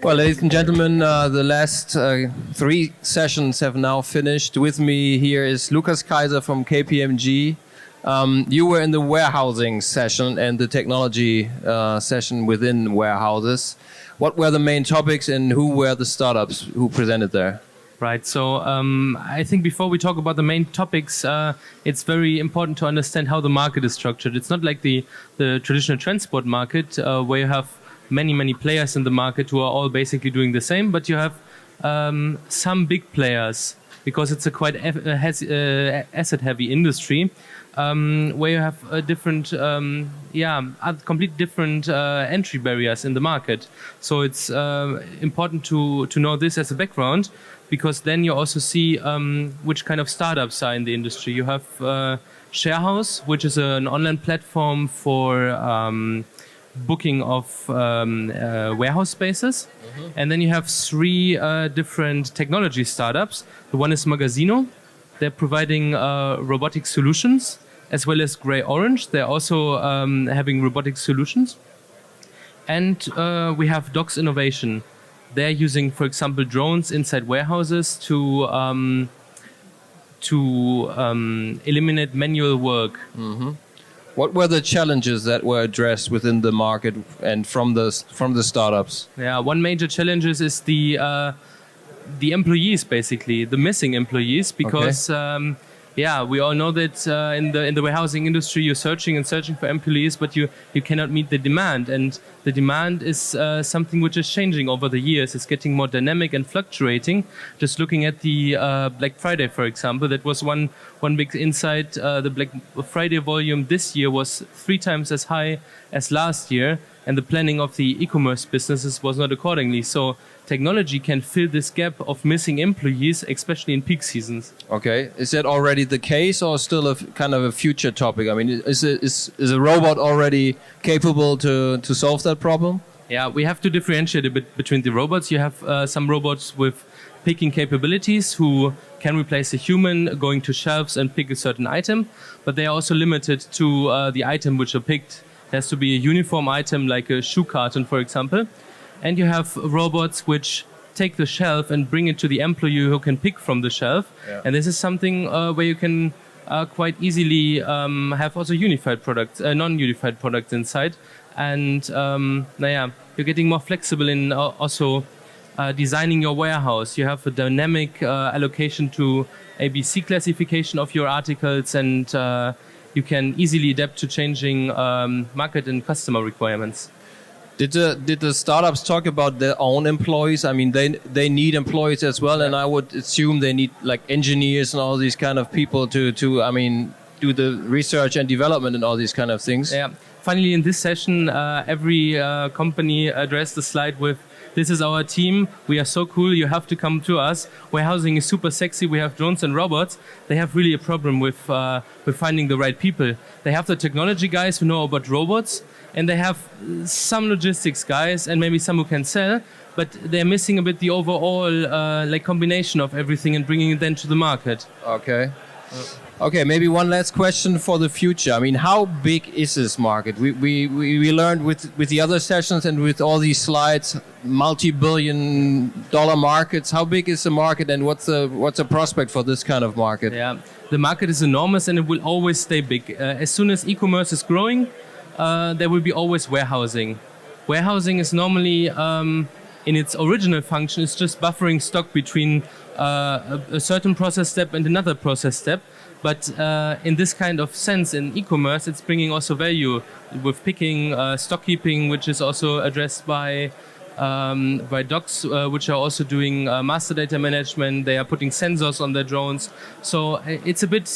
Well, ladies and gentlemen, the last 3 sessions have now finished. With me here is Lukas Kaiser from KPMG. You were in the warehousing session and the technology session within warehouses. What were the main topics and who were the startups who presented there? Right. So I think before we talk about the main topics, it's very important to understand how the market is structured. It's not like the traditional transport market where you have many players in the market who are all basically doing the same, but you have some big players because it's a quite asset-heavy industry where you have a different, complete different entry barriers in the market. So it's important to know this as a background, because then you also see which kind of startups are in the industry. You have Sharehouse, which is an online platform for booking of warehouse spaces. Mm-hmm. And then you have 3 different technology startups. The one is Magazino. They're providing robotic solutions, as well as Grey Orange. They're also having robotic solutions. And we have Docs Innovation. They're using, for example, drones inside warehouses to eliminate manual work. Mm-hmm. What were the challenges that were addressed within the market and from the startups? Yeah, one major challenge is the employees, basically the missing employees, because we all know that in the warehousing industry you're searching for employees, but you cannot meet the demand, and the demand is something which is changing over the years. It's getting more dynamic and fluctuating. Just looking at the Black Friday, for example, that was one big insight. The Black Friday volume this year was 3 times as high as last year, and the planning of the e-commerce businesses was not accordingly. So technology can fill this gap of missing employees, especially in peak seasons. Okay, is that already the case, or still a kind of a future topic? I mean, is a robot already capable to solve that problem? Yeah, we have to differentiate a bit between the robots. You have some robots with picking capabilities who can replace a human going to shelves and pick a certain item, but they are also limited to the item which are picked. It has to be a uniform item, like a shoe carton, for example. And you have robots which take the shelf and bring it to the employee who can pick from the shelf. Yeah. And this is something where you can quite easily have also unified products, non-unified products inside. And you're getting more flexible in also designing your warehouse. You have a dynamic allocation to ABC classification of your articles, and you can easily adapt to changing market and customer requirements. Did the startups talk about their own employees? I mean, they need employees as well, and I would assume they need like engineers and all these kind of people to do the research and development and all these kind of things. Yeah. Finally, in this session, every company addressed the slide with, "This is our team. We are so cool. You have to come to us. Warehousing is super sexy. We have drones and robots." They have really a problem with finding the right people. They have the technology guys who know about robots, and they have some logistics guys and maybe some who can sell, but they're missing a bit the overall combination of everything and bringing it then to the market. Okay. Okay, maybe one last question for the future. I mean, how big is this market? We learned with the other sessions and with all these slides, multi-billion-dollar markets. How big is the market, and what's the prospect for this kind of market? Yeah, the market is enormous, and it will always stay big. As soon as e-commerce is growing, there will be always warehousing. Warehousing is normally, in its original function, it's just buffering stock between a certain process step and another process step. But in this kind of sense, in e-commerce, it's bringing also value with picking, stock keeping, which is also addressed by Docs, which are also doing master data management. They are putting sensors on their drones. So it's a bit,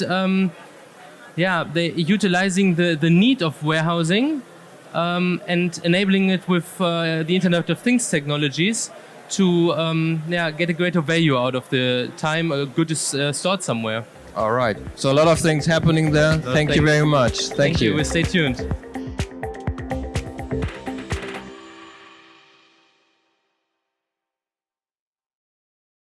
they're utilizing the need of warehousing and enabling it with the Internet of Things technologies to get a greater value out of the time a good is stored somewhere. All right. So a lot of things happening there. Thank you very much. Thank you. Stay tuned.